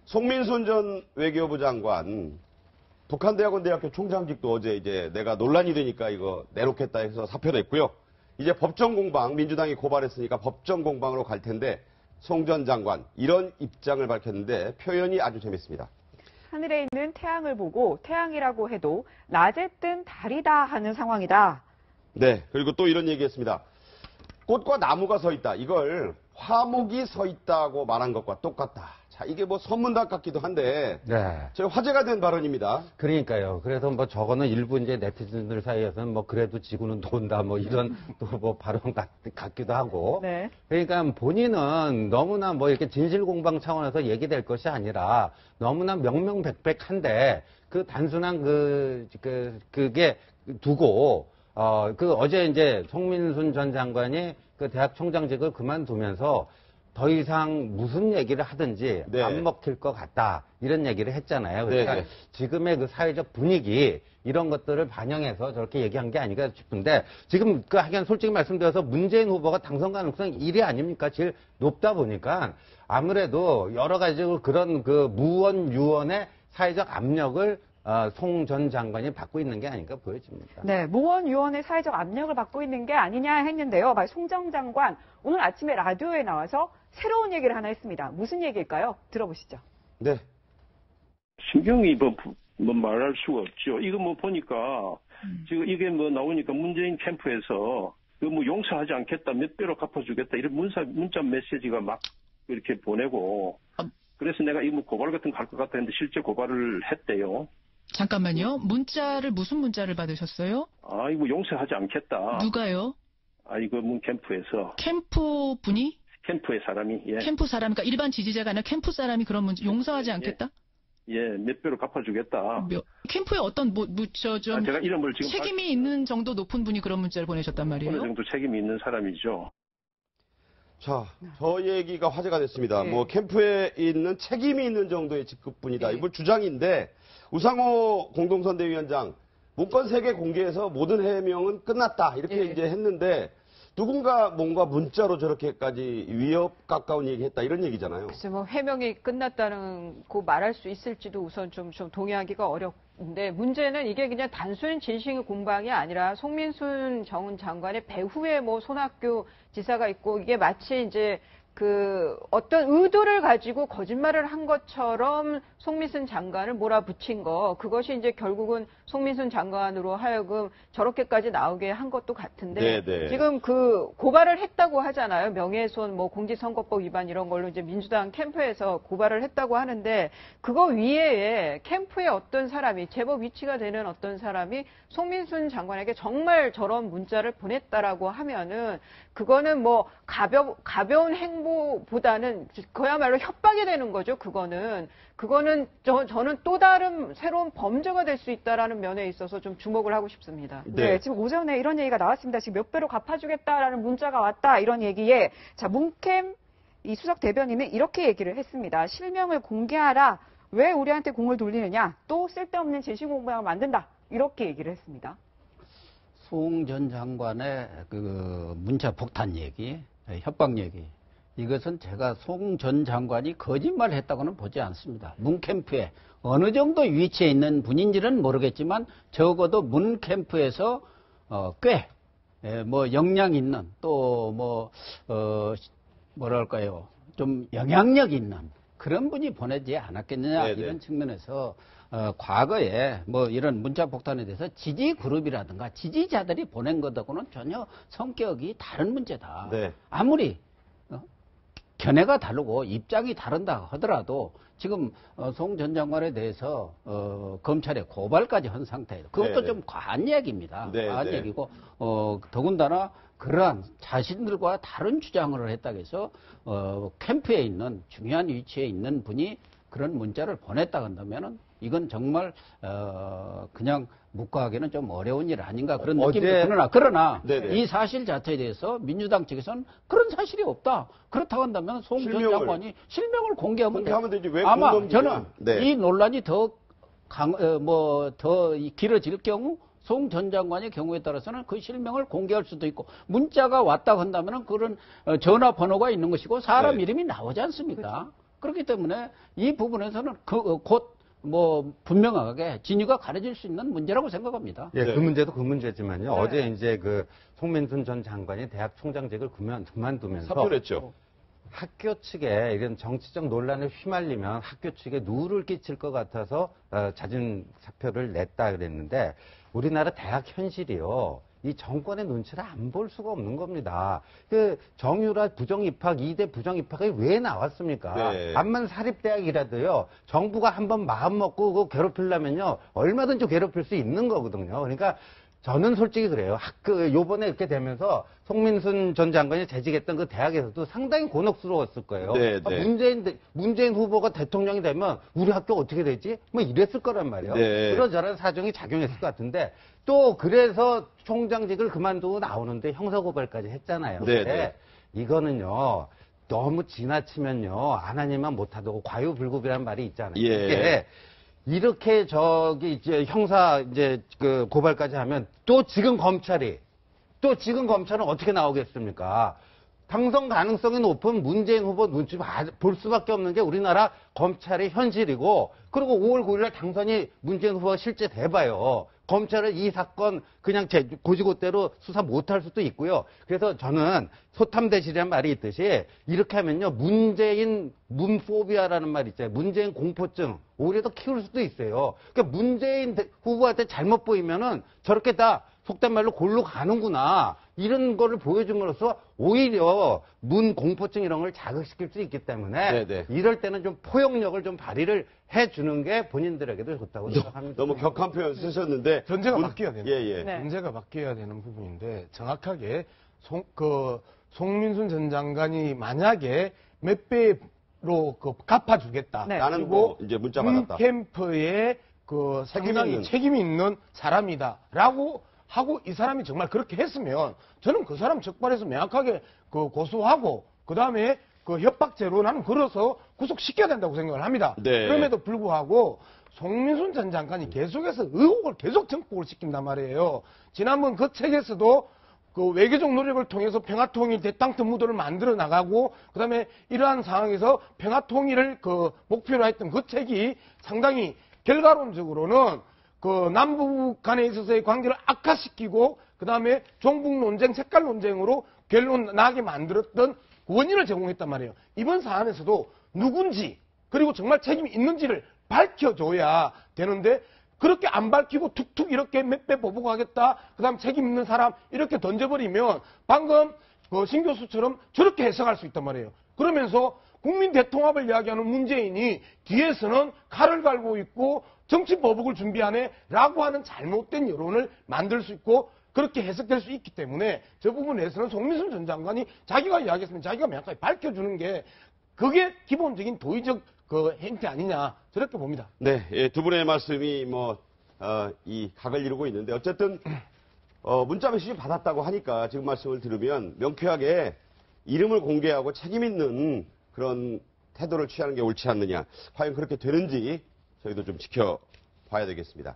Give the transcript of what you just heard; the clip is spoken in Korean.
송민순 전 외교부 장관 북한대학원대학교 총장직도 어제 이제 내가 논란이 되니까 이거 내놓겠다 해서 사표 냈고요. 이제 법정 공방 민주당이 고발했으니까 법정 공방으로 갈 텐데 송 전 장관 이런 입장을 밝혔는데 표현이 아주 재밌습니다. 하늘에 있는 태양을 보고 태양이라고 해도 낮에 뜬 달이다 하는 상황이다. 네, 그리고 또 이런 얘기했습니다. 꽃과 나무가 서 있다. 이걸 화목이 서 있다고 말한 것과 똑같다. 자, 이게 뭐 선문답 같기도 한데 네. 저희 화제가 된 발언입니다. 그러니까요. 그래서 뭐 저거는 일부 이제 네티즌들 사이에서는 뭐 그래도 지구는 돈다 뭐 이런 또 뭐 발언 같기도 하고. 네. 그러니까 본인은 너무나 뭐 이렇게 진실공방 차원에서 얘기될 것이 아니라 너무나 명명백백한데 그 단순한 그게 두고 어제 이제 송민순 전 장관이 그 대학 총장직을 그만두면서 더 이상 무슨 얘기를 하든지 네. 안 먹힐 것 같다. 이런 얘기를 했잖아요. 그러니까 네. 지금의 그 사회적 분위기 이런 것들을 반영해서 저렇게 얘기한 게 아닌가 싶은데 지금 그 하긴 솔직히 말씀드려서 문재인 후보가 당선 가능성이 1위 아닙니까? 제일 높다 보니까 아무래도 여러 가지 그런 그 무원 유원의 사회적 압력을 송 전 장관이 받고 있는 게 아닌가 보여집니다. 네, 무원유원의 사회적 압력을 받고 있는 게 아니냐 했는데요. 송 전 장관 오늘 아침에 라디오에 나와서 새로운 얘기를 하나 했습니다. 무슨 얘기일까요? 들어보시죠. 네. 신경이 뭐 말할 수가 없죠. 이거 뭐 보니까 지금 이게 뭐 나오니까 문재인 캠프에서 이거 뭐 용서하지 않겠다, 몇 배로 갚아주겠다 이런 문자 메시지가 막 이렇게 보내고 그래서 내가 이거 뭐 고발 같은 거 갈 것 같다 했는데 실제 고발을 했대요. 잠깐만요. 무슨 문자를 받으셨어요? 아, 이거 용서하지 않겠다. 누가요? 아, 이거 문 캠프에서. 캠프 분이? 캠프의 사람이, 예. 캠프 사람, 그러니까 일반 지지자가 아니라 캠프 사람이 그런 문자, 용서하지 않겠다? 예, 몇 배로 갚아주겠다. 캠프에 어떤, 제가 이름을 지금. 책임이 있는 정도 높은 분이 그런 문자를 보내셨단 말이에요? 어느 정도 책임이 있는 사람이죠. 자, 저 얘기가 화제가 됐습니다. 네. 뭐 캠프에 있는 책임이 있는 정도의 직급분이다. 네. 이번 주장인데 우상호 공동선대위원장 문건 3개 공개해서 모든 해명은 끝났다. 이렇게 네. 이제 했는데 누군가 뭔가 문자로 저렇게까지 가까운 얘기했다 이런 얘기잖아요. 글쎄 뭐 해명이 끝났다는 고 말할 수 있을지도 우선 좀 동의하기가 어렵는데 문제는 이게 그냥 단순 진실 공방이 아니라 송민순 전 장관의 배후에 뭐 손학규 지사가 있고 이게 마치 이제 그 어떤 의도를 가지고 거짓말을 한 것처럼 송민순 장관을 몰아붙인 거 그것이 이제 결국은 송민순 장관으로 하여금 저렇게까지 나오게 한 것도 같은데 네네. 지금 그 고발을 했다고 하잖아요. 명예훼손 뭐 공직선거법 위반 이런 걸로 이제 민주당 캠프에서 고발을 했다고 하는데 그거 위에 캠프의 어떤 사람이 제법 위치가 되는 어떤 사람이 송민순 장관에게 정말 저런 문자를 보냈다라고 하면은 그거는 뭐 가벼운 행보보다는 그야말로 협박이 되는 거죠. 그거는 저는 또 다른 새로운 범죄가 될 수 있다라는 면에 있어서 좀 주목을 하고 싶습니다. 네. 지금 오전에 이런 얘기가 나왔습니다. 지금 몇 배로 갚아주겠다라는 문자가 왔다 이런 얘기에 자 문캠 이 수석 대변인은 이렇게 얘기를 했습니다. 실명을 공개하라. 왜 우리한테 공을 돌리느냐. 또 쓸데없는 진실 공방을 만든다. 이렇게 얘기를 했습니다. 송 전 장관의 그 문자 폭탄 얘기, 협박 얘기. 이것은 제가 송 전 장관이 거짓말했다고는 보지 않습니다. 문 캠프에 어느 정도 위치에 있는 분인지는 모르겠지만 적어도 문 캠프에서 꽤 뭐 역량 있는 또 뭐 뭐랄까요 좀 영향력 있는 그런 분이 보내지 않았겠느냐 네네. 이런 측면에서 과거에 뭐 이런 문자 폭탄에 대해서 지지 그룹이라든가 지지자들이 보낸 것하고는 전혀 성격이 다른 문제다. 네. 아무리 견해가 다르고 입장이 다른다 하더라도 지금 송 전 장관에 대해서 검찰에 고발까지 한 상태예요. 그것도 네네. 좀 과한 얘기입니다. 네네. 과한 얘기고 더군다나 그러한 자신들과 다른 주장을 했다고 해서 캠프에 있는 중요한 위치에 있는 분이 그런 문자를 보냈다 한다면은 이건 정말 그냥 묵과하기는 좀 어려운 일 아닌가 그런 느낌이 드나 그러나 네네. 이 사실 자체에 대해서 민주당 측에서는 그런 사실이 없다. 그렇다고 한다면 송 전 장관이 실명을 공개하면 되지. 왜 아마 공범죄냐. 저는 네. 이 논란이 더 길어질 경우 송 전 장관의 경우에 따라서는 그 실명을 공개할 수도 있고 문자가 왔다 한다면 그런 전화번호가 있는 것이고 사람 네. 이름이 나오지 않습니까? 그렇기 때문에 이 부분에서는 곧 분명하게 진위가 가려질 수 있는 문제라고 생각합니다. 예, 네. 그 문제도 그 문제지만요. 네. 어제 이제 그 송민순 전 장관이 대학 총장직을 그만두면서 사표냈죠. 학교 측에 이런 정치적 논란에 휘말리면 학교 측에 누를 끼칠 것 같아서 자진 사표를 냈다 그랬는데 우리나라 대학 현실이요. 이 정권의 눈치를 안 볼 수가 없는 겁니다. 그 정유라 부정입학, 2대 부정입학이 왜 나왔습니까? 네. 암만 사립대학이라도요. 정부가 한번 마음 먹고 그거 괴롭히려면요. 얼마든지 괴롭힐 수 있는 거거든요. 그러니까 저는 솔직히 그래요. 요번에 이렇게 되면서 송민순 전 장관이 재직했던 그 대학에서도 상당히 곤혹스러웠을 거예요. 네, 아, 네. 문재인 후보가 대통령이 되면 우리 학교 어떻게 되지? 뭐 이랬을 거란 말이에요. 네. 그런저런 사정이 작용했을 것 같은데 또 그래서 총장직을 그만두고 나오는데 형사고발까지 했잖아요. 네, 근데 네. 이거는요. 너무 지나치면요. 안 하니만 못하다고 과유불급이라는 말이 있잖아요. 예. 이게 이렇게 이제 형사 이제 그 고발까지 하면 또 지금 검찰은 어떻게 나오겠습니까? 당선 가능성이 높은 문재인 후보 눈치 볼 수밖에 없는 게 우리나라 검찰의 현실이고, 그리고 5월 9일날 당선이 문재인 후보가 실제 돼봐요. 검찰은 이 사건 그냥 고지고대로 수사 못할 수도 있고요. 그래서 저는 소탐대실이라는 말이 있듯이 이렇게 하면요. 문재인 문포비아라는 말이 있잖아요. 문재인 공포증 오히려 더 키울 수도 있어요. 그러니까 문재인 후보한테 잘못 보이면은 저렇게 다 속된 말로 골로 가는구나. 이런 거를 보여줌으로써 오히려 문 공포증 이런 걸 자극시킬 수 있기 때문에 네네. 이럴 때는 좀 포용력을 좀 발휘를 해주는 게 본인들에게도 좋다고 생각합니다. 너무 격한 표현 쓰셨는데. 전제가 바뀌어야 됩니다. 예, 예. 네. 문제가 바뀌어야 되는 부분인데 정확하게 송민순 전 장관이 만약에 몇 배로 갚아주겠다. 네. 나는 그리고 뭐 이제 문자 받았다. 캠프에 상당히 있는. 책임 있는 사람이다라고 하고 이 사람이 정말 그렇게 했으면 저는 그 사람 적발해서 명확하게 고소하고 그 다음에 협박죄로 나는 걸어서 구속시켜야 된다고 생각을 합니다. 네. 그럼에도 불구하고 송민순 전 장관이 계속해서 의혹을 계속 증폭을 시킨단 말이에요. 지난번 그 책에서도 외교적 노력을 통해서 평화통일 대땅 특무도를 만들어 나가고 그다음에 이러한 상황에서 평화통일을 목표로 했던 그 책이 상당히 결과론적으로는 남북 간에 있어서의 관계를 악화시키고 그다음에 종북 논쟁, 색깔 논쟁으로 결론 나게 만들었던 원인을 제공했단 말이에요. 이번 사안에서도 누군지 그리고 정말 책임이 있는지를 밝혀줘야 되는데 그렇게 안 밝히고 툭툭 이렇게 몇 배 보복하겠다. 그다음 책임 있는 사람 이렇게 던져버리면 방금 신 교수처럼 저렇게 해석할 수 있단 말이에요. 그러면서 국민 대통합을 이야기하는 문재인이 뒤에서는 칼을 갈고 있고 정치 보복을 준비하네라고 하는 잘못된 여론을 만들 수 있고 그렇게 해석될 수 있기 때문에 저 부분에서는 송민순 전 장관이 자기가 이야기했으면 자기가 명확하게 밝혀주는 게 그게 기본적인 도의적 행태 아니냐 저렇게 봅니다. 네, 예, 두 분의 말씀이 이 각을 이루고 있는데 어쨌든 문자 메시지 받았다고 하니까 지금 말씀을 들으면 명쾌하게 이름을 공개하고 책임 있는 그런 태도를 취하는 게 옳지 않느냐. 과연 그렇게 되는지 저희도 좀 지켜봐야 되겠습니다.